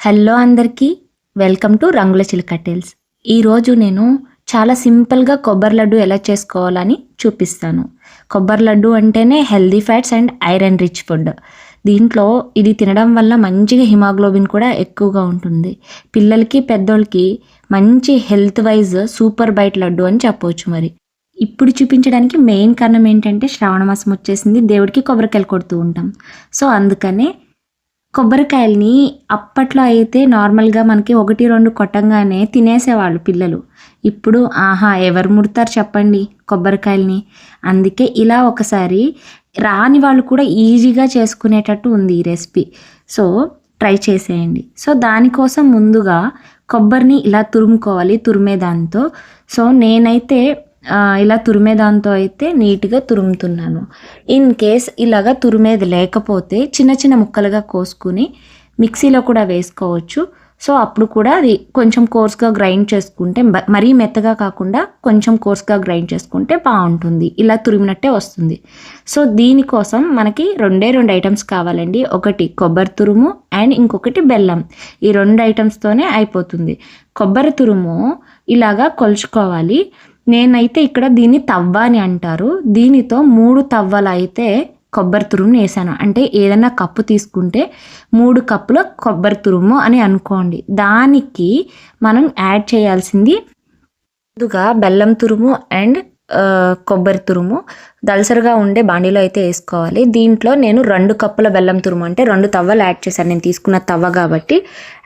Hello అందరికీ, welcome to రంగుల చిలుక టేల్స్. ఈరోజు నేను చాలా సింపుల్గా కొబ్బరి లడ్డు ఎలా చేసుకోవాలని చూపిస్తాను. కొబ్బరి లడ్డు అంటేనే healthy fats and iron rich food. దీంట్లో ఇది తినడం వల్ల మంచిగా హిమోగ్లోబిన్ కూడా ఎక్కువగా ఉంటుంది. పిల్లలకి పెద్దోళ్ళకి మంచి health wise super bite laddu అని చెప్పవచ్చు. మరి ఇప్పుడు చూపించడానికి మెయిన్ కారణం ఏంటంటే శ్రావణ మాసం వచ్చేసింది, దేవుడికి కొబ్బరికాయలు కొడుతూ ఉంటాం. సో అందుకనే కొబ్బరికాయల్ని అప్పట్లో అయితే నార్మల్గా మనకి 1-2 కొట్టంగానే తినేసేవాళ్ళు పిల్లలు. ఇప్పుడు ఎవరు ముడతారు చెప్పండి కొబ్బరికాయల్ని. అందుకే ఇలా ఒకసారి రాని వాళ్ళు కూడా ఈజీగా చేసుకునేటట్టు ఉంది ఈ రెసిపీ. సో ట్రై చేసేయండి. సో దానికోసం ముందుగా కొబ్బరిని ఇలా తురుముకోవాలి తురిమేదాంతో. సో నేనైతే ఇలా తురిమేదాంతో అయితే నీట్గా తురుముతున్నాను. ఇన్ కేస్ ఇలాగా తురిమేది లేకపోతే చిన్న చిన్న ముక్కలుగా కోసుకుని మిక్సీలో కూడా వేసుకోవచ్చు. సో అప్పుడు కూడా అది కొంచెం కోర్స్గా గ్రైండ్ చేసుకుంటే, మరీ మెత్తగా కాకుండా కొంచెం కోర్స్గా గ్రైండ్ చేసుకుంటే బాగుంటుంది. ఇలా తురిమినట్టే వస్తుంది. సో దీనికోసం మనకి 2 ఐటమ్స్ కావాలండి. ఒకటి కొబ్బరి తురుము అండ్ ఇంకొకటి బెల్లం. ఈ 2 ఐటమ్స్తోనే అయిపోతుంది. కొబ్బరి తురుము ఇలాగా కొలుచుకోవాలి. నేనైతే ఇక్కడ దీన్ని తవ్వ అని అంటారు. దీనితో 3 తవ్వలు అయితే కొబ్బరి తురుము వేసాను. అంటే ఏదైనా కప్పు తీసుకుంటే 3 కప్పుల కొబ్బరి తురుము అని అనుకోండి. దానికి మనం యాడ్ చేయాల్సింది ముందుగా బెల్లం తురుము అండ్ కొబ్బరి తురుము దలసరిగా ఉండే బాండీలో అయితే వేసుకోవాలి. దీంట్లో నేను 2 కప్పుల బెల్లం తురుము, అంటే 2 తవ్వలు యాడ్ చేశాను. నేను తీసుకున్న తవ్వ కాబట్టి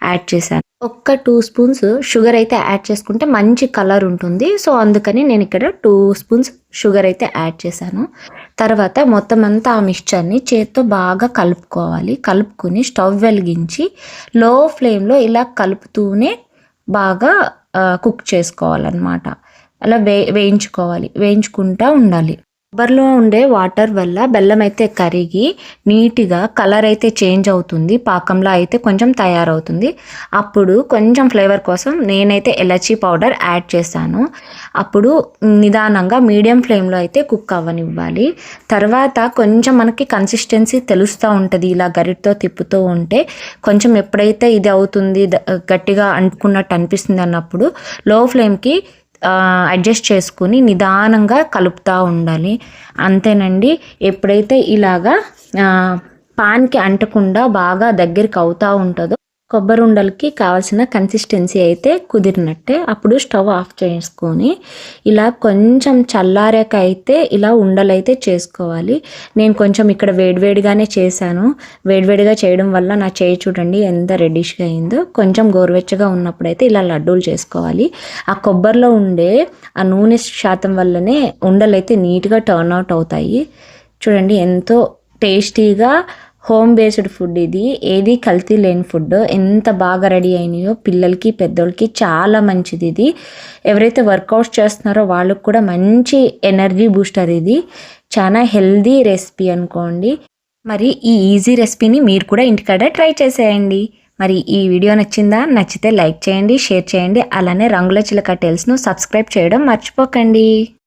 యాడ్ చేశాను. 2 స్పూన్స్ షుగర్ అయితే యాడ్ చేసుకుంటే మంచి కలర్ ఉంటుంది. సో అందుకని నేను ఇక్కడ 2 స్పూన్స్ షుగర్ అయితే యాడ్ చేశాను. తర్వాత మొత్తం అంతా ఆ మిక్స్చర్ని చేత్తో బాగా కలుపుకోవాలి. కలుపుకొని స్టవ్ వెలిగించి లో ఫ్లేమ్లో ఇలా కలుపుతూనే బాగా కుక్ చేసుకోవాలన్నమాట. అలా వేయించుకోవాలి, వేయించుకుంటూ ఉండాలి. కొబ్బరిలో ఉండే వాటర్ వల్ల బెల్లం అయితే కరిగి నీట్గా కలర్ అయితే చేంజ్ అవుతుంది. పాకంలో అయితే కొంచెం తయారవుతుంది. అప్పుడు కొంచెం ఫ్లేవర్ కోసం నేనైతే ఎలచీ పౌడర్ యాడ్ చేశాను. అప్పుడు నిదానంగా మీడియం ఫ్లేమ్లో అయితే కుక్ అవ్వనివ్వాలి. తర్వాత కొంచెం మనకి కన్సిస్టెన్సీ తెలుస్తూ ఉంటుంది. ఇలా గరిటతో తిప్పుతూ ఉంటే కొంచెం ఎప్పుడైతే ఇది అవుతుంది, గట్టిగా అంటుకున్నట్టు అనిపిస్తుంది అన్నప్పుడు లో ఫ్లేమ్కి అడ్జస్ట్ చేసుకుని నిదానంగా కలుపుతూ ఉండాలి. అంతేనండి. ఎప్పుడైతే ఇలాగా పాన్కి అంటకుండా బాగా దగ్గరికి అవుతూ ఉంటుందో కొబ్బరి ఉండలకి కావాల్సిన కన్సిస్టెన్సీ అయితే కుదిరినట్టే. అప్పుడు స్టవ్ ఆఫ్ చేసుకొని ఇలా కొంచెం చల్లారాక అయితే ఇలా ఉండలైతే చేసుకోవాలి. నేను కొంచెం ఇక్కడ వేడివేడిగానే చేశాను. వేడివేడిగా చేయడం వల్ల నా చేయి చూడండి ఎంత రెడ్డిష్గా అయిందో. కొంచెం గోరువెచ్చగా ఉన్నప్పుడైతే ఇలా లడ్డూలు చేసుకోవాలి. ఆ కొబ్బరిలో ఉండే ఆ నూనె శాతం వల్లనే ఉండలైతే నీట్గా టర్న్ అవుట్ అవుతాయి. చూడండి ఎంతో టేస్టీగా హోమ్ బేస్డ్ ఫుడ్ ఇది. ఏది కల్తీ లేని ఫుడ్. ఎంత బాగా రెడీ అయినాయో పిల్లలకి పెద్దోళ్ళకి చాలా మంచిది ఇది. ఎవరైతే వర్కౌట్స్ చేస్తున్నారో వాళ్ళకు కూడా మంచి ఎనర్జీ బూస్టర్ ఇది. చాలా హెల్దీ రెసిపీ అనుకోండి. మరి ఈ ఈజీ రెసిపీని మీరు కూడా ఇంటికాడ ట్రై చేసేయండి. మరి ఈ వీడియో నచ్చిందా? నచ్చితే లైక్ చేయండి, షేర్ చేయండి. అలానే రంగుల చిలుక టేల్స్ను సబ్స్క్రైబ్ చేయడం మర్చిపోకండి.